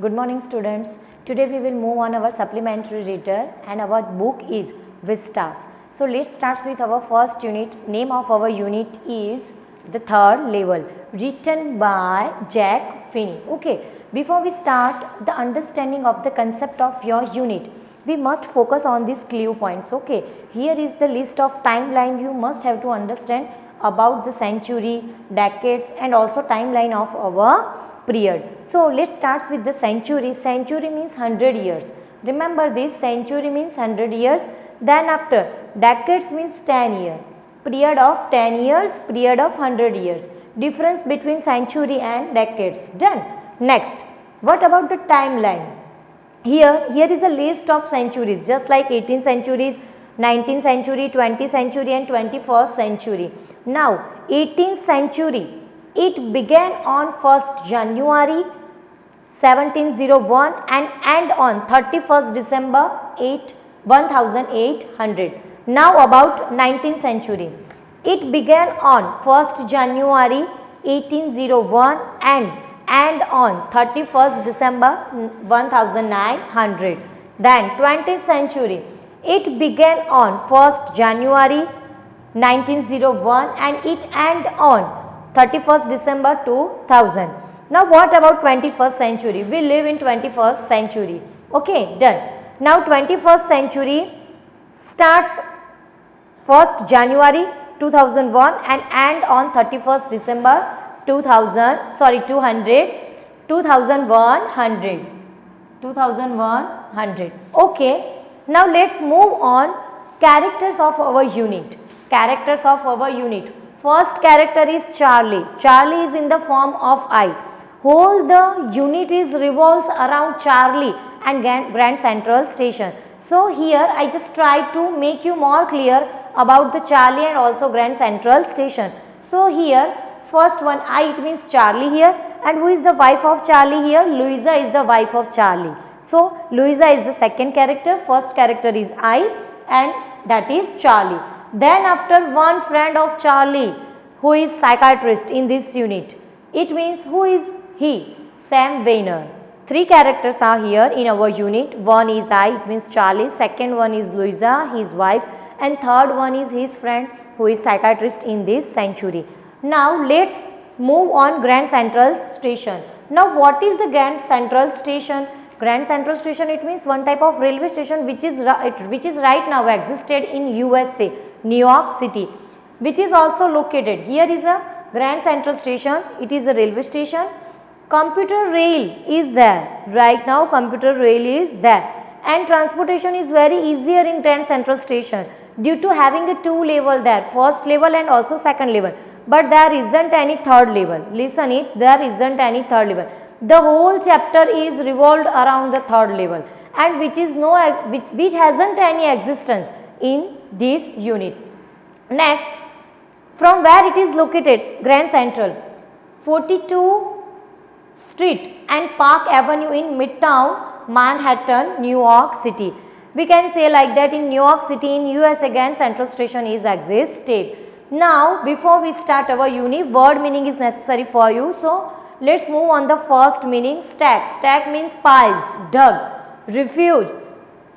Good morning students. Today we will move on our supplementary reader and our book is Vistas. So let's start with our first unit. Name of our unit is The Third Level, written by Jack Finney. Okay, before we start the understanding of the concept of your unit, we must focus on these clue points. Okay, here is the list of timeline you must have to understand about the century, decades and also timeline of our period. So let's start with the century. Century means 100 years. Remember this, century means 100 years. Then after, decades means 10 years. Period of 10 years, period of 100 years. Difference between century and decades. Done. Next, what about the timeline? Here is a list of centuries, just like 18th centuries, 19th century, 20th century and 21st century. Now 18th century, it began on 1st January 1701 and end on 31st December 1800. Now about 19th century, it began on 1st January 1801 and end on 31st December 1900. Then 20th century, it began on 1st January 1901 and it end on 31st December 2000. Now what about 21st century? We live in 21st century. Okay, done. Now 21st century starts 1st January 2001 and end on 31st December 2100. Okay, now let's move on. Characters of our unit. Characters of our unit. First character is Charlie. Charlie is in the form of I. Whole the unit is revolves around Charlie and Grand Central Station. So here I just try to make you more clear about the Charlie and also Grand Central Station. So here first one I, it means Charlie here, and who is the wife of Charlie here? Louisa is the wife of Charlie. So Louisa is the second character, first character is I and that is Charlie. Then after one friend of Charlie who is psychiatrist in this unit, it means who is he? Sam Weiner. Three characters are here in our unit. One is I, it means Charlie, second one is Louisa, his wife, and third one is his friend who is psychiatrist in this century. Now let's move on Grand Central Station. Now what is the Grand Central Station? Grand Central Station, it means one type of railway station which is right now existed in USA, New York City, which is also located. Here is a Grand Central Station, it is a railway station. Computer rail is there, right now computer rail is there, and transportation is very easier in Grand Central Station due to having a two level there, first level and also second level, but there isn't any third level. Listen it, there isn't any third level. The whole chapter is revolved around the third level and which hasn't any existence in this unit. Next, from where it is located? Grand Central, 42 Street and Park Avenue in Midtown Manhattan, New York City. We can say like that in New York City in USA Grand Central Station is existed. Now before we start our unit, word meaning is necessary for you. So let's move on the first meaning. Stack. Stack means piles, dug. Refuge.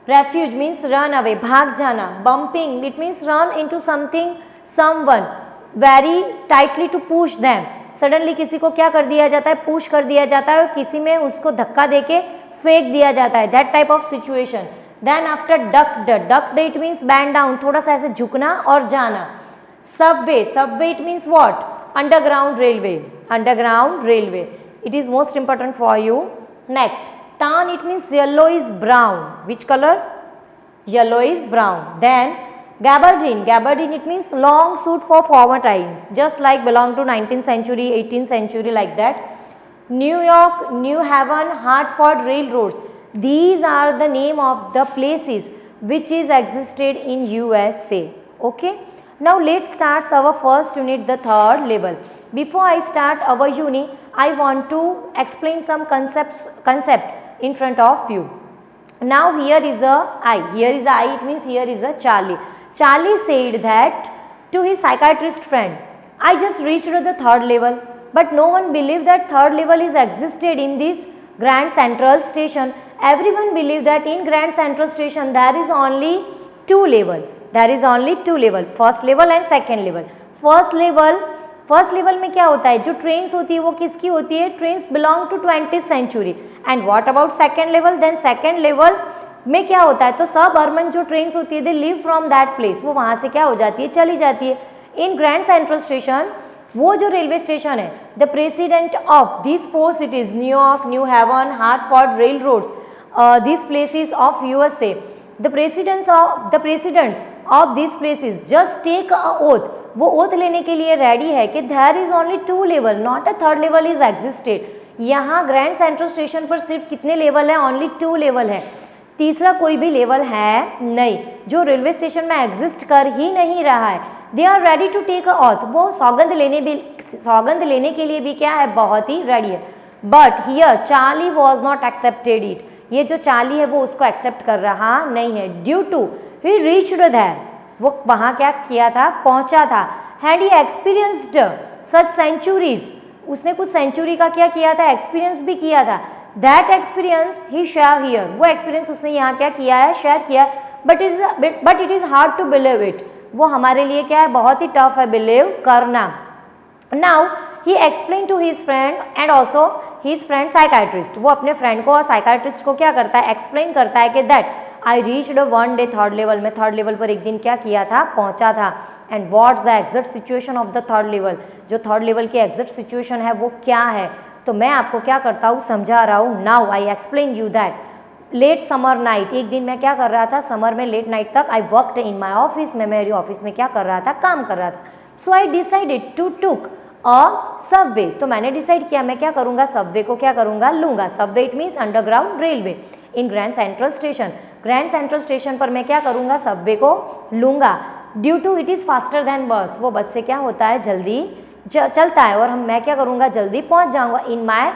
Refuge means run away, bhag jana. Bumping, it means run into something, someone, very tightly to push them. Suddenly किसी को क्या कर दिया जाता है? Push कर दिया जाता है, किसी में उसको धक्का देके फेंक दिया जाता है, that type of situation. Then after ducked. Ducked it means bend down, थोड़ा सा ऐसे झुकना और जाना. Subway. Subway it means what? Underground railway. Underground railway, it is most important for you. Next, tan it means yellowish brown. Which colour? Yellowish brown. Then gabardine. Gabardine it means long suit for former times, just like belong to 19th century, 18th century, like that. New York, New Haven, Hartford railroads, these are the name of the places which is existed in USA. Okay, now let's start our first unit, the third level. Before I start our unit, I want to explain some concept in front of you. Now here is a I, it means here is a Charlie. Charlie said that to his psychiatrist friend, I just reached the third level, but no one believed that third level is existed in this Grand Central Station. Everyone believe that in Grand Central Station there is only two level. There is only two level, first level and second level. First level में क्या होता है, जो trains होती है वो किसकी होती है, trains belong to 20th century. And what about second level, then second level में क्या होता है, तो सब अर्बन जो ट्रेन्स होती है दे लीव फ्रॉम दैट प्लेस, वो वहाँ से क्या हो जाती है, चली जाती है. इन ग्रैंड सेंट्रल स्टेशन, वो जो रेलवे स्टेशन है, the president of this four cities, New York, New Haven, Hartford rail roads, this places of USA, the presidents of this places just take a oath, वो ओथ लेने के लिए ready है कि there is only two level, not a third level is existed. यहाँ grand central station पर सिर्फ कितने लेवल है, ओनली टू लेवल है, तीसरा कोई भी लेवल है नहीं, जो रेलवे स्टेशन में एग्जिस्ट कर ही नहीं रहा है. They are ready to take a oath, वो सौगंध लेने के लिए भी क्या है, बहुत ही रेडी है. But here Charlie was not accepted it, ये जो चार्ली है वो उसको एक्सेप्ट कर रहा नहीं है. Due to he reached there, वो वहाँ क्या किया था, पहुँचा था. Had he experienced such centuries, उसने कुछ सेंचुरी का क्या किया था, एक्सपीरियंस भी किया था. That experience he share here, वो एक्सपीरियंस उसने यहाँ क्या किया है, शेयर किया. But it is hard to believe it, वो हमारे लिए क्या है, बहुत ही टफ है बिलीव करना. Now he explain to his friend and also his friend psychiatrist, वो अपने फ्रेंड को और साइकाइट्रिस्ट को क्या करता है, एक्सप्लेन करता है कि that I reached one day third level, में थर्ड लेवल पर एक दिन क्या किया था, पहुंचा था. And what's the exact situation of the third level, जो थर्ड लेवल की एग्जैक्ट सिचुएशन है वो क्या है, तो मैं आपको क्या करता हूँ, समझा रहा हूँ. Now I explain you that late summer night, एक दिन मैं क्या कर रहा था, समर में लेट नाइट तक I worked in my office, मैं मेरी ऑफिस में क्या कर रहा था, काम कर रहा था. So I decided to took a subway, तो मैंने डिसाइड किया मैं क्या करूँगा, सबवे को क्या करूँगा, लूँगा. Subway it means underground railway. In grand central station, grand central station पर मैं क्या करूँगा, सबवे को लूँगा. Due to it is faster than bus, वो बस से क्या होता है, जल्दी चलता है, और मैं क्या करूँगा, जल्दी पहुँच जाऊँगा. In my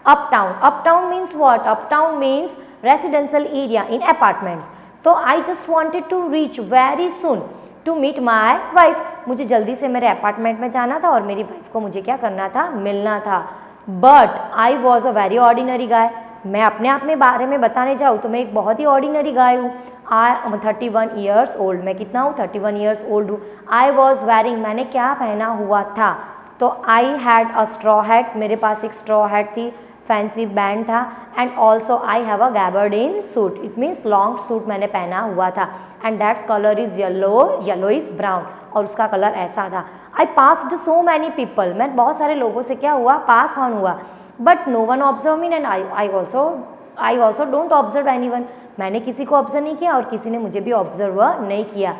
uptown, uptown means what, uptown means residential area in apartments. तो I just wanted to reach very soon to meet my wife, मुझे जल्दी से मेरे अपार्टमेंट में जाना था और मेरी वाइफ को मुझे क्या करना था, मिलना था. But I was a very ordinary guy, मैं अपने आप में बारे में बताने जाऊँ तो मैं एक बहुत ही ऑर्डिनरी गाय हूँ. आई एम 31 ईयर्स ओल्ड, मैं कितना हूँ, 31 ईयर्स ओल्ड हूँ. आई वॉज वेयरिंग, मैंने क्या पहना हुआ था, तो I had a straw hat, मेरे पास एक स्ट्रॉ हैट थी, फैंसी बैंड था. And also I have a gabardine suit, it means long suit मैंने पहना हुआ था. And that's colour is yellowish brown, और उसका कलर ऐसा था. I passed so many people, मैं बहुत सारे लोगों से क्या हुआ, पास ऑन हुआ. But no one observe me and I also don't observe any one, मैंने किसी को ऑब्जर्व नहीं किया और किसी ने मुझे भी ऑब्जर्व नहीं किया.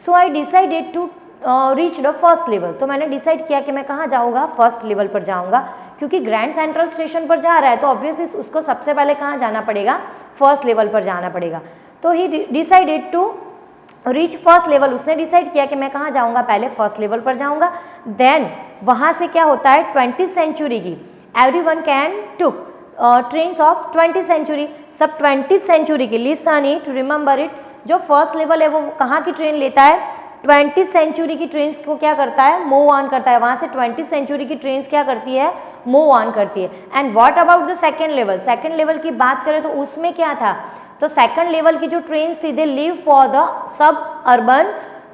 So I decided to reach the first level, तो मैंने डिसाइड किया कि मैं कहाँ जाऊँगा, फर्स्ट लेवल पर जाऊँगा, क्योंकि ग्रैंड सेंट्रल स्टेशन पर जा रहा है तो ऑब्वियसली उसको सबसे पहले कहाँ जाना पड़ेगा, फर्स्ट लेवल पर जाना पड़ेगा. तो he decided to reach first level, उसने डिसाइड किया कि मैं कहाँ जाऊँगा, पहले फर्स्ट लेवल पर जाऊँगा. देन वहाँ से क्या होता है, 20th सेंचुरी की everyone can took trains of 20th century, सब 20th सेंचुरी की, लिसन इट, रिमेंबर इट, जो फर्स्ट लेवल है वो कहाँ की ट्रेन लेता है, 20th सेंचुरी की ट्रेन्स को क्या करता है, मूव ऑन करता है. वहाँ से 20th सेंचुरी की ट्रेन्स क्या करती है, मूव ऑन करती है. And what about the second level, second level की बात करें तो उसमें क्या था, तो सेकेंड लेवल की जो ट्रेन्स थी they leave for the suburban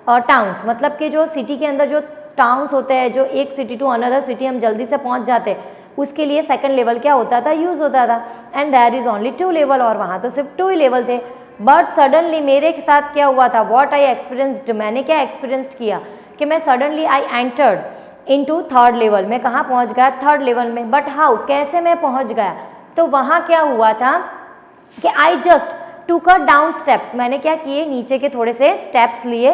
towns, मतलब कि जो सिटी के अंदर जो टाउन्स होते हैं, जो एक सिटी टू अनदर सिटी हम जल्दी से पहुँच जाते हैं, उसके लिए सेकंड लेवल क्या होता था, यूज़ होता था. And there is only two level, और वहाँ तो सिर्फ टू ही लेवल थे. बट सडनली मेरे के साथ क्या हुआ था, व्हाट आई एक्सपीरियंस्ड, मैंने क्या एक्सपीरियंस किया कि मैं suddenly I entered into third level, मैं कहाँ पहुँच गया, थर्ड लेवल में. बट हाउ, कैसे मैं पहुँच गया, तो वहाँ क्या हुआ था कि आई जस्ट टूक अ डाउन स्टेप्स, मैंने क्या किए, नीचे के थोड़े से स्टेप्स लिए.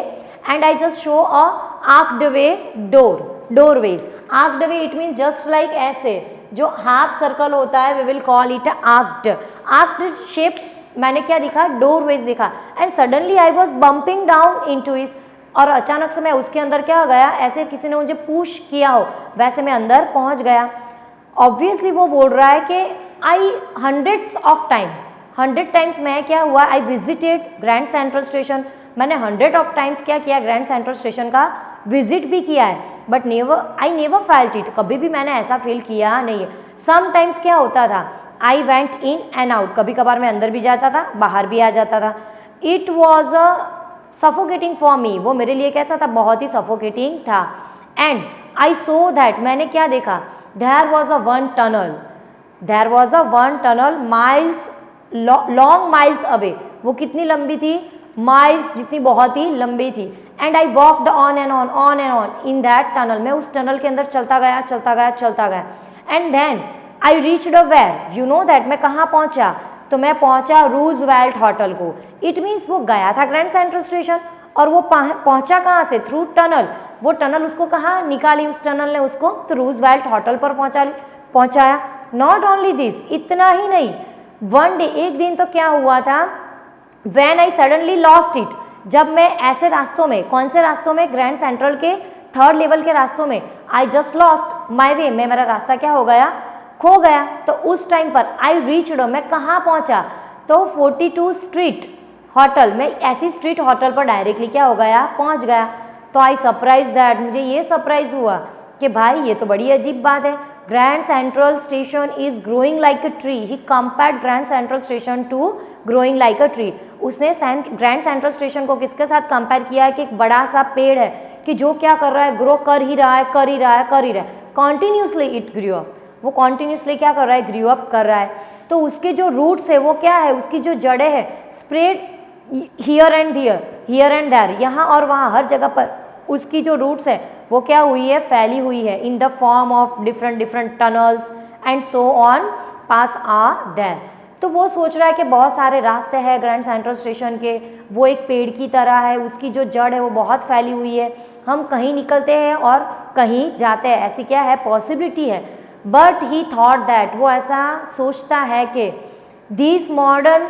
And I just saw a arched way doorways, arched way it mean just like ऐसे, जो हाफ सर्कल होता है we will call it arched shape, मैंने क्या दिखा, डोरवेज दिखा. And suddenly I was bumping down into it, और अचानक से मैं उसके अंदर क्या हो गया, ऐसे किसी ने मुझे पुश किया हो वैसे मैं अंदर पहुंच गया. ऑब्वियसली वो बोल रहा है कि आई 100 टाइम्स मैं क्या हुआ, I visited grand central station, मैंने 100 टाइम्स क्या किया, ग्रैंड सेंट्रल स्टेशन का विजिट भी किया है. But I never felt it, कभी भी मैंने ऐसा फील किया नहीं है. समटाइम्स क्या होता था I went in and out, कभी कभार मैं अंदर भी जाता था, बाहर भी आ जाता था. It was a suffocating for me, वो मेरे लिए कैसा था, बहुत ही सफोकेटिंग था. एंड आई सो दैट, मैंने क्या देखा, there was a one tunnel, there was a one tunnel miles, long miles away, वो कितनी लंबी थी, माइल्स जितनी, बहुत ही लंबी थी. And I walked on and on in that tunnel, मैं उस टनल के अंदर चलता गया चलता गया चलता गया. And then I reached where, you know that, मैं कहाँ पहुँचा, तो मैं पहुँचा रूजवेल्ट होटल को. इट मीन्स वो गया था ग्रैंड सेंट्रल स्टेशन और वो पहुँचा कहाँ से, थ्रू टनल. वो टनल उसको कहाँ निकाली, उस टनल ने उसको तो रूजवेल्ट होटल पर पहुँचाया. नॉट ओनली दिस, इतना ही नहीं, वन डे, एक दिन तो क्या हुआ था, when I suddenly lost it, जब मैं ऐसे रास्तों में, कौन से रास्तों में, ग्रैंड सेंट्रल के 3rd लेवल के रास्तों में, आई जस्ट लॉस्ट माई वे, में मेरा रास्ता क्या हो गया, खो गया. तो उस टाइम पर आई रीच्ड, मैं कहाँ पहुँचा, तो 42 स्ट्रीट होटल, मैं ऐसी स्ट्रीट होटल पर डायरेक्टली क्या हो गया, पहुँच गया. तो आई सरप्राइज दैट, मुझे ये सरप्राइज हुआ कि भाई ये तो बड़ी अजीब बात है, grand central station is growing like a tree. He compared grand central station to growing like a tree. उसने ग्रैंड सेंट्रल स्टेशन को किसके साथ कंपेयर किया है, कि एक बड़ा सा पेड़ है कि जो क्या कर रहा है, ग्रो कर ही रहा है, कर ही रहा है, कर ही रहा है, कॉन्टीन्यूसली इट ग्रो अप, वो कॉन्टीन्यूसली क्या कर रहा है, ग्रो अप कर रहा है. तो उसके जो रूट्स है वो क्या है, उसकी जो जड़ें हैं, स्प्रेड हियर एंड देयर, यहाँ और वहाँ हर जगह पर उसकी जो रूट्स है वो क्या हुई है, फैली हुई है, in the form of different tunnels and so on pass are there. तो वो सोच रहा है कि बहुत सारे रास्ते हैं ग्रैंड सेंट्रल स्टेशन के, वो एक पेड़ की तरह है, उसकी जो जड़ है वो बहुत फैली हुई है, हम कहीं निकलते हैं और कहीं जाते हैं, ऐसी क्या है, पॉसिबिलिटी है. बट ही थॉट दैट, वो ऐसा सोचता है कि दिस मॉडर्न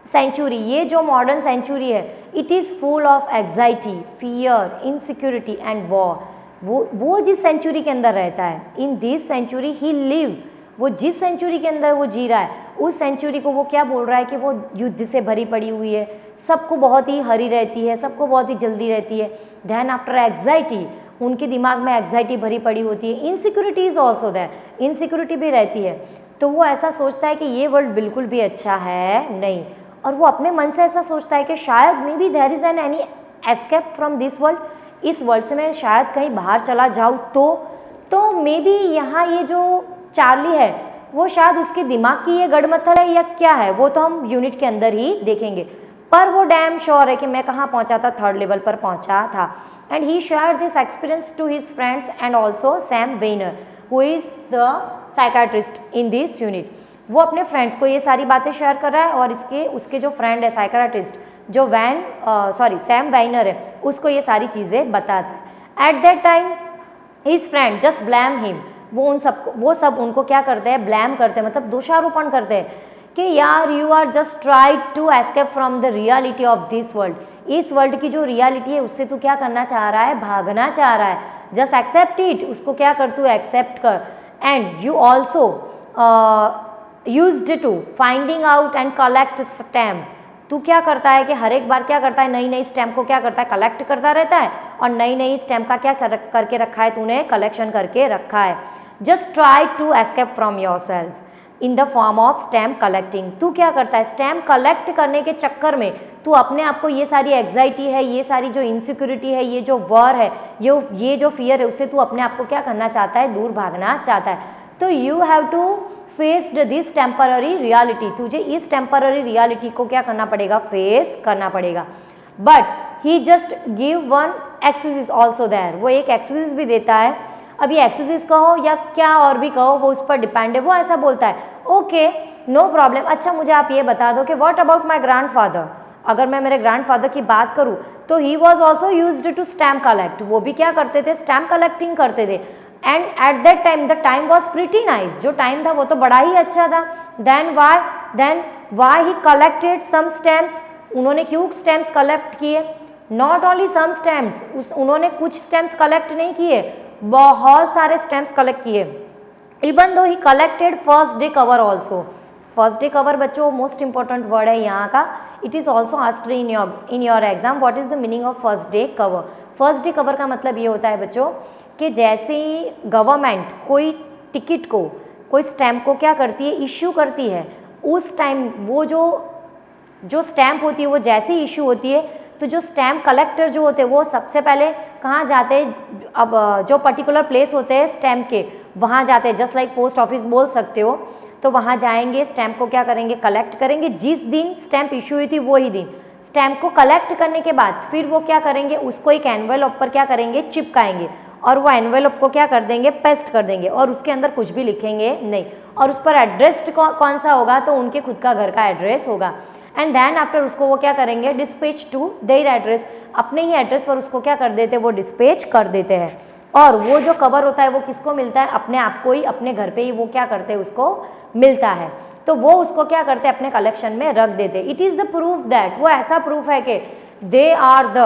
सेंचुरी, ये जो मॉडर्न सेंचुरी है, it is full of anxiety, fear, insecurity and war. वो जिस सेंचुरी के अंदर रहता है, in this century he live, वो जिस सेंचुरी के अंदर वो जी रहा है, उस सेंचुरी को वो क्या बोल रहा है कि वो युद्ध से भरी पड़ी हुई है, सबको बहुत ही हरी रहती है, सबको बहुत ही जल्दी रहती है. देन आफ्टर एग्जाइटी, उनके दिमाग में एग्जाइटी भरी पड़ी होती है. Insecurity is also there, insecurity भी रहती है. तो वो ऐसा सोचता है कि ये वर्ल्ड बिल्कुल भी अच्छा है नहीं, और वो अपने मन से ऐसा सोचता है कि शायद maybe there is an any escape from this world, इस वर्ल्ड से मैं शायद कहीं बाहर चला जाऊँ तो मे बी यहाँ ये जो चार्ली है वो शायद उसके दिमाग की ये गड़मथल है या क्या है, वो तो हम यूनिट के अंदर ही देखेंगे. पर वो डैम श्योर है कि मैं कहाँ पहुँचा था, 3rd लेवल पर पहुँचा था. And he shared this experience to his friends and also Sam Weiner who is the psychiatrist in this unit. वो अपने फ्रेंड्स को ये सारी बातें शेयर कर रहा है और उसके जो फ्रेंड है साइकाट्रिस्ट, जो सैम वाइनर है, उसको ये सारी चीज़ें बताता है. Eight that time his friend just blame him, वो सब उनको क्या करते हैं, ब्लेम करते हैं, मतलब दोषारोपण करते हैं कि यार you are just tried to escape from the reality of this world. इस वर्ल्ड की जो रियलिटी है उससे तू क्या करना चाह रहा है, भागना चाह रहा है. जस्ट एक्सेप्ट इट, उसको क्या कर, तू एक्सेप्ट कर. And you also used to finding out and collect stamp. तू क्या करता है कि हर एक बार क्या करता है, नई नई स्टैम्प को क्या करता है, कलेक्ट करता रहता है, और नई नई स्टैम्प का क्या करके रखा है, तूने कलेक्शन करके रखा है. Just try to escape from your self in the form of stamp collecting. तू क्या करता है, स्टैम्प कलेक्ट करने के चक्कर में तू अपने आप को, ये सारी एग्जाइटी है, ये सारी जो इनसिक्योरिटी है, ये जो वॉर है, ये जो फियर है, उससे तू अपने आप को क्या करना चाहता है, दूर भागना चाहता है. तो you have to faced this temporary reality, तुझे इस टेम्पररी रियलिटी को क्या करना पड़ेगा, फेस करना पड़ेगा. But he just give one excuse also there, वो एक एक्सक्यूज भी देता है. अब ये एक्सक्यूज कहो या क्या और भी कहो, वो उस पर डिपेंड है. वो ऐसा बोलता है, ओके नो प्रॉब्लम, अच्छा मुझे आप ये बता दो कि व्हाट अबाउट माई ग्रैंडफादर. अगर मैं मेरे ग्रैंडफादर की बात करूँ तो he was also used to stamp collect, वो भी क्या करते थे, स्टैम्प कलेक्टिंग करते थे. And at that time the time was pretty nice, जो टाइम था वो तो बड़ा ही अच्छा था. Then why he collected some stamps, उन्होंने क्यों स्टैम्प्स कलेक्ट किए. नॉट ओनली सम स्टैम्प्स, उन्होंने कुछ स्टैम्प्स कलेक्ट नहीं किए, बहुत सारे स्टैम्प्स कलेक्ट किए. इवन दो ही collected first day cover also. First day cover बच्चों मोस्ट इंपॉर्टेंट वर्ड है यहाँ का. It is also asked in your exam, what is the meaning of first day cover. First day cover का मतलब ये होता है बच्चों कि जैसे ही गवर्नमेंट कोई टिकट को कोई स्टैम्प को क्या करती है, इश्यू करती है, उस टाइम वो जो स्टैम्प होती है वो जैसे ही इशू होती है तो जो स्टैम्प कलेक्टर जो होते हैं वो सबसे पहले कहाँ जाते हैं, अब जो पर्टिकुलर प्लेस होते हैं स्टैम्प के वहाँ जाते हैं, जस्ट लाइक पोस्ट ऑफिस बोल सकते हो। तो वहाँ जाएंगे, स्टैम्प को क्या करेंगे, कलेक्ट करेंगे। जिस दिन स्टैम्प इशू हुई थी वही दिन स्टैम्प को कलेक्ट करने के बाद फिर वो क्या करेंगे, उसको एक एनवेलप पर क्या करेंगे, चिपकाएंगे और वो एनवेलप को क्या कर देंगे, पेस्ट कर देंगे और उसके अंदर कुछ भी लिखेंगे नहीं। और उस पर एड्रेस कौन सा होगा, तो उनके खुद का घर का एड्रेस होगा। एंड देन आफ्टर उसको वो क्या करेंगे, डिस्पैच टू देयर एड्रेस, अपने ही एड्रेस पर उसको क्या कर देते हैं, वो डिस्पैच कर देते हैं। और वो जो कवर होता है वो किसको मिलता है, अपने आप को ही, अपने घर पे ही वो क्या करते हैं, उसको मिलता है। तो वो उसको क्या करते हैं, अपने कलेक्शन में रख देते हैं। It is the proof that, वो ऐसा प्रूफ है कि they are the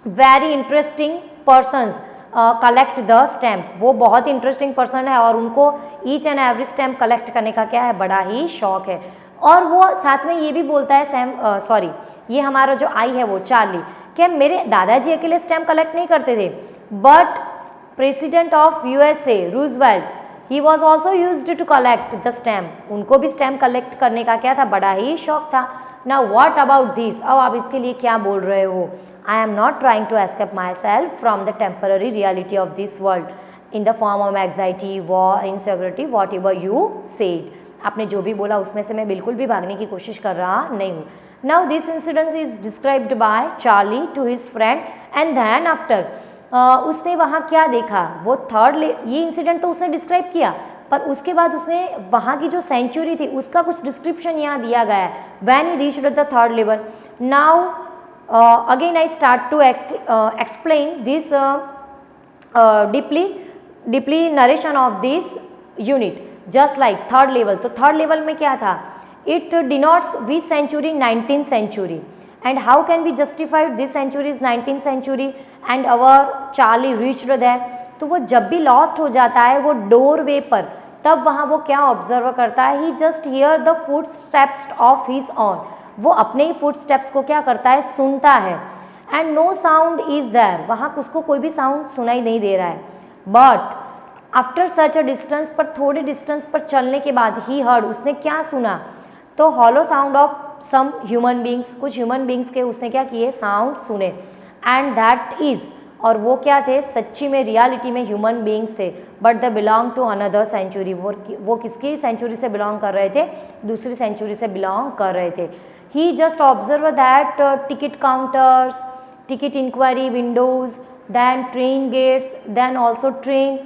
very interesting persons collect the stamp, वो बहुत इंटरेस्टिंग पर्सन है और उनको each and every stamp collect करने का क्या है, बड़ा ही शौक है। और वो साथ में ये भी बोलता है ये हमारा जो आई है वो चार्ली, कि मेरे दादाजी अकेले स्टैम्प कलेक्ट नहीं करते थे, but president of USA Roosevelt, he was also used to collect the stamp, उनको भी स्टैम्प कलेक्ट करने का क्या था, बड़ा ही शौक था। नाउ व्हाट अबाउट दिस, अब आप इसके लिए क्या बोल रहे हो, I am not trying to escape my self from the temporary reality of this world in the form of anxiety, war, insecurity, whatever you said, आपने जो भी बोला उसमें से मैं बिल्कुल भी भागने की कोशिश कर रहा नहीं हूँ। Now this incident is described by Charlie to his friend and then after, उसने वहाँ क्या देखा, वो ये इंसिडेंट तो उसने डिस्क्राइब किया, पर उसके बाद उसने वहाँ की जो सेंचुरी थी उसका कुछ डिस्क्रिप्शन यहाँ दिया गया है। When he reached the third level, now again I start to explain this deeply narration of this unit, just like third level. तो थर्ड लेवल में क्या था, it denotes which century, 19th century, and how can we justify this century is 19th century and our Charlie reached there. तो वो जब भी lost हो जाता है वो डोरवे पर, तब वहाँ वो क्या ऑब्जर्व करता है, he just hear the footsteps of his own, वो अपने ही फुट स्टेप्स को क्या करता है, सुनता है। And no sound is there, वहाँ उसको कोई भी साउंड सुनाई नहीं दे रहा है। But after such a distance, पर थोड़े डिस्टेंस पर चलने के बाद ही हर्ड, उसने क्या सुना, तो hollow sound of some human beings, कुछ ह्यूमन बींग्स के उसने क्या किए, साउंड सुने। एंड दैट इज, और वो क्या थे, सच्ची में रियलिटी में ह्यूमन बींग्स थे, but they belong to another century, वो किसकी सेंचुरी से बिलोंग कर रहे थे, दूसरी सेंचुरी से बिलोंग कर रहे थे। He just observe that ticket counters, ticket inquiry windows, then train gates, then also train,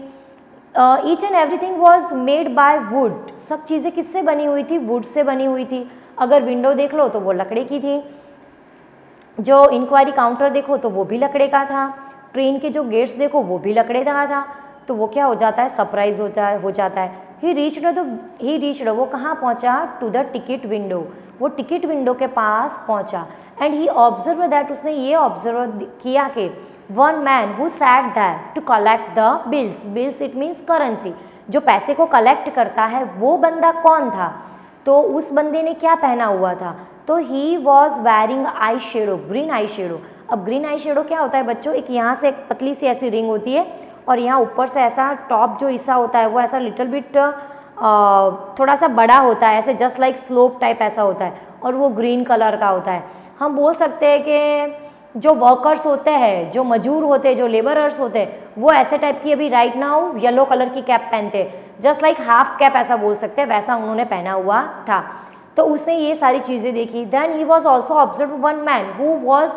each and everything was made by wood, सब चीज़ें किससे बनी हुई थी, वुड से बनी हुई थी। अगर विंडो देख लो तो वो लकड़े की थी, जो इंक्वायरी काउंटर देखो तो वो भी लकड़े का था, ट्रेन के जो गेट्स देखो वो भी लकड़े का था। तो वो क्या हो जाता है, सरप्राइज हो जाता है। ही रीच्ड, वो कहाँ पहुँचा, टू द टिकट विंडो, वो टिकट विंडो के पास पहुँचा। एंड ही ऑब्जर्व दैट, उसने ये ऑब्जर्व किया कि one man who sat that to collect the bills, bills it means currency, जो पैसे को कलेक्ट करता है वो बंदा कौन था, तो उस बंदे ने क्या पहना हुआ था, तो he was wearing eye shadow, green eye shadow. अब ग्रीन आई शेडो क्या होता है बच्चों, एक यहाँ से एक पतली सी ऐसी रिंग होती है और यहाँ ऊपर से ऐसा टॉप जो हिस्सा होता है वो ऐसा लिटिल बिट थोड़ा सा बड़ा होता है, ऐसे जस्ट लाइक स्लोप टाइप ऐसा होता है, और वो ग्रीन कलर का होता है। हम बोल सकते हैं कि जो वर्कर्स होते हैं, जो मजूर होते हैं, जो लेबरर्स होते हैं, वो ऐसे टाइप की अभी राइट नाउ येलो कलर की कैप पहनते हैं, जस्ट लाइक हाफ कैप ऐसा बोल सकते हैं, वैसा उन्होंने पहना हुआ था। तो उसने ये सारी चीज़ें देखी। Then he was also observe one man who was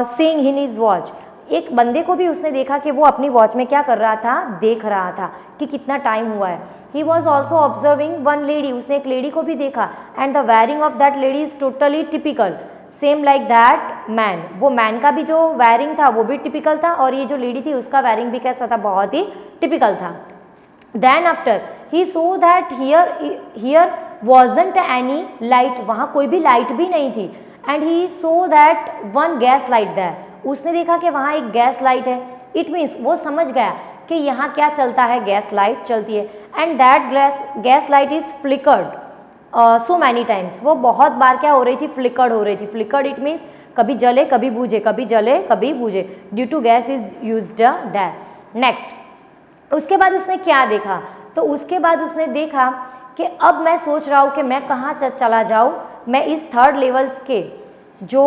seeing in his watch, एक बंदे को भी उसने देखा कि वो अपनी वॉच में क्या कर रहा था, देख रहा था कि कितना टाइम हुआ है। ही was also observing one lady, उसने एक लेडी को भी देखा, and the wearing of that lady is totally typical same like that man, वो मैन का भी जो वेयरिंग था वो भी टिपिकल था, और ये जो लेडी थी उसका वेयरिंग भी कैसा था, बहुत ही टिपिकल था। Then after he saw that here wasn't any light, वहाँ कोई भी लाइट भी नहीं थी। And he saw that one gas light there, उसने देखा कि वहाँ एक गैस लाइट है। इट मीन्स वो समझ गया कि यहाँ क्या चलता है, गैस लाइट चलती है। And that gas light is flickered so many times, वो बहुत बार क्या हो रही थी, फ्लिकर्ड हो रही थी। फ्लिकर्ड इट मीन्स कभी जले कभी बूझे, कभी जले कभी बूझे, due to gas is used that. Next उसके बाद उसने क्या देखा, तो उसके बाद उसने देखा कि अब मैं सोच रहा हूँ कि मैं कहाँ चला जाऊँ, मैं इस थर्ड लेवल्स के जो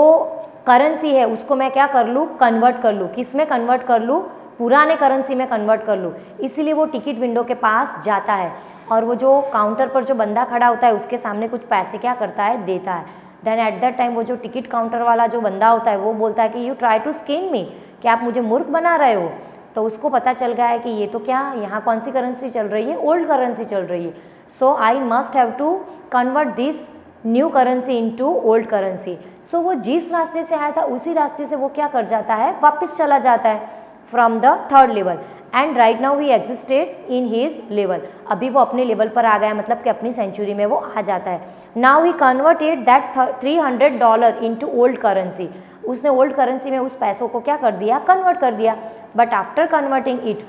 करेंसी है उसको मैं क्या कर लूँ, कन्वर्ट कर लूँ। किस में कन्वर्ट कर लूँ, पुराने करेंसी में कन्वर्ट कर लूँ। इसीलिए वो टिकट विंडो के पास जाता है और वो जो काउंटर पर जो बंदा खड़ा होता है उसके सामने कुछ पैसे क्या करता है, देता है। देन एट दैट टाइम वो जो टिकट काउंटर वाला जो बंदा होता है वो बोलता है कि यू ट्राई टू स्किम मी, कि आप मुझे मूर्ख बना रहे हो। तो उसको पता चल गया है कि ये तो क्या, यहाँ कौन सी करेंसी चल रही है, ओल्ड करेंसी चल रही है। So I must have to convert this new currency into old currency. सो वो जिस रास्ते से आया था उसी रास्ते से वो क्या कर जाता है, वापस चला जाता है from the third level. And right now he existed in his level, अभी वो अपने लेवल पर आ गया, मतलब कि अपनी सेंचुरी में वो आ जाता है। Now he converted that $300 into old currency, उसने ओल्ड करेंसी में उस पैसों को क्या कर दिया, कन्वर्ट कर दिया। बट आफ्टर कन्वर्टिंग इट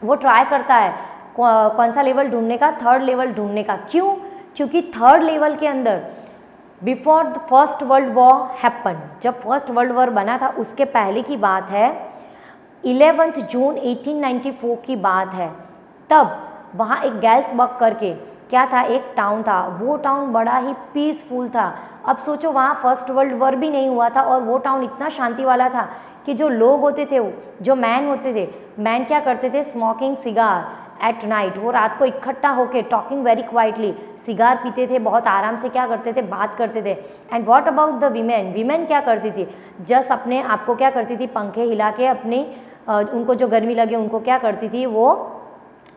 वो ट्राई करता है कौन सा लेवल ढूंढने का, थर्ड लेवल ढूंढने का। क्यों, क्योंकि थर्ड लेवल के अंदर before the first world war happen, जब फर्स्ट वर्ल्ड वॉर बना था उसके पहले की बात है, 11 जून 1894 की बात है। तब वहाँ एक गैल्सबर्ग करके क्या था, एक टाउन था, वो टाउन बड़ा ही पीसफुल था। अब सोचो वहाँ फर्स्ट वर्ल्ड वॉर भी नहीं हुआ था और वो टाउन इतना शांति वाला था कि जो लोग होते थे, जो मैन होते थे, मैन क्या करते थे, स्मोकिंग सिगार एट नाइट, वो रात को इकट्ठा होके टॉकिंग वेरी क्वाइटली, सिगार पीते थे, बहुत आराम से क्या करते थे, बात करते थे। And what about the women, women क्या करती थी, जस्ट अपने आप को क्या करती थी, पंखे हिला के अपनी उनको जो गर्मी लगे उनको क्या करती थी, वो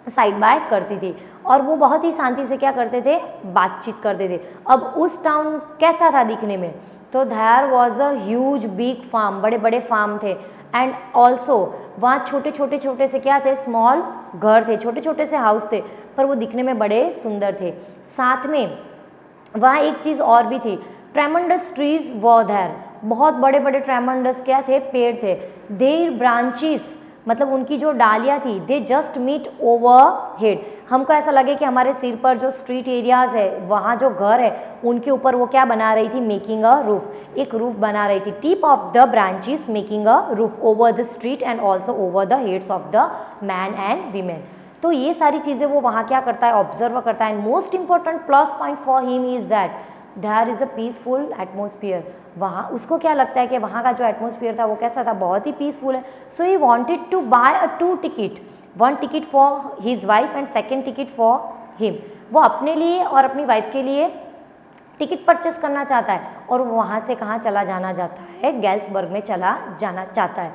साइड बाय करती थी और वो बहुत ही शांति से क्या करते थे, बातचीत करते थे। अब उस टाउन कैसा था दिखने में, तो there was a huge big farm, बड़े बड़े फार्म थे। एंड ऑल्सो वहाँ छोटे छोटे से क्या थे, स्मॉल घर थे, छोटे छोटे से हाउस थे, पर वो दिखने में बड़े सुंदर थे। साथ में वहाँ एक चीज़ और भी थी, ट्रेमेंडस ट्रीज वर देयर, बहुत बड़े बड़े ट्रेमेंडस क्या थे, पेड़ थे। देयर ब्रांचेस, मतलब उनकी जो डालियाँ थी, they just meet overhead, हमको ऐसा लगे कि हमारे सिर पर जो स्ट्रीट एरियाज़ है, वहाँ जो घर है उनके ऊपर वो क्या बना रही थी, मेकिंग अ रूफ, एक रूफ बना रही थी। Tip of the branches making a roof over the street and also over the heads of the man and women. तो ये सारी चीज़ें वो वहाँ क्या करता है, ऑब्जर्व करता है। And most important plus point for him is that there is a peaceful atmosphere, वहाँ उसको क्या लगता है कि वहाँ का जो एटमोसफियर था वो कैसा था, बहुत ही पीसफुल है। So he wanted to buy a 2 ticket, 1 ticket for his wife and 2nd ticket for him. वो अपने लिए और अपनी वाइफ के लिए टिकट परचेस करना चाहता है और वहाँ से कहाँ चला जाना चाहता है, गैल्सबर्ग में चला जाना चाहता है।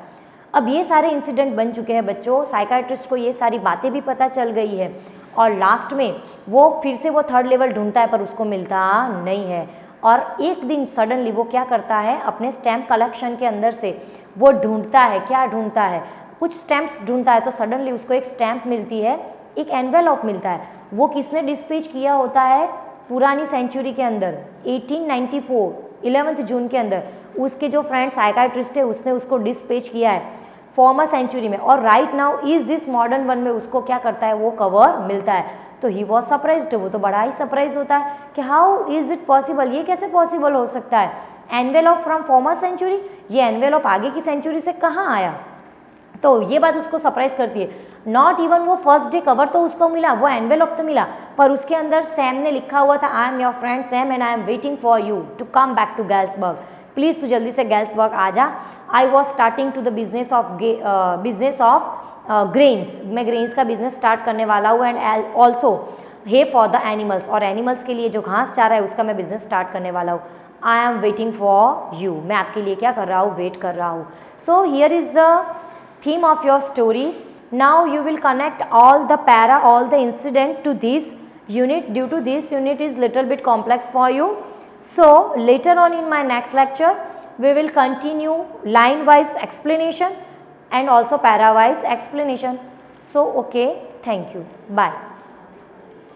अब ये सारे इंसिडेंट बन चुके हैं बच्चों, साइकाइट्रिस्ट को ये सारी बातें भी पता चल गई है और लास्ट में वो फिर से वो थर्ड लेवल ढूंढता है पर उसको मिलता नहीं है। और एक दिन सडनली वो क्या करता है, अपने स्टैम्प कलेक्शन के अंदर से वो ढूंढता है, क्या ढूंढता है, कुछ स्टैम्प्स ढूंढता है। तो सडनली उसको एक स्टैम्प मिलती है, एक एनवेलप मिलता है। वो किसने डिस्पैच किया होता है, पुरानी सेंचुरी के अंदर 1894 11 जून के अंदर उसके जो फ्रेंड साइकाइट्रिस्ट है उसने उसको डिस्पैच किया है फॉर्मर सेंचुरी में। और right now is this modern one में उसको क्या करता है, वो कवर मिलता है। तो ही वॉज सरप्राइज्ड, वो तो बड़ा ही सरप्राइज होता है कि हाउ इज इट पॉसिबल, ये कैसे पॉसिबल हो सकता है, एनवेलप फ्रॉम फॉर्मर सेंचुरी, ये एनवेलप आगे की सेंचुरी से कहाँ आया। तो ये बात उसको सरप्राइज करती है। नॉट इवन वो फर्स्ट डे कवर तो उसको मिला, वो एनवेलप तो मिला, पर उसके अंदर सैम ने लिखा हुआ था, I am your friend Sam and I am waiting for you to come back to Galesburg, please तू जल्दी से गैल्सबर्ग आ जा। I was starting to the business of grains, मैं ग्रेन्स का बिजनेस स्टार्ट करने वाला हूँ and also hay for the animals, और एनिमल्स के लिए जो घास चारा है उसका मैं बिजनेस स्टार्ट करने वाला हूँ। आई एम वेटिंग फॉर यू, मैं आपके लिए क्या कर रहा हूँ, वेट कर रहा हूँ। So here is the theme of your story. Now you will connect all the incident to this unit. Due to this unit is little bit complex for you. So later on in my next lecture we will continue line wise explanation and also para wise explanation. So okay, thank you, bye.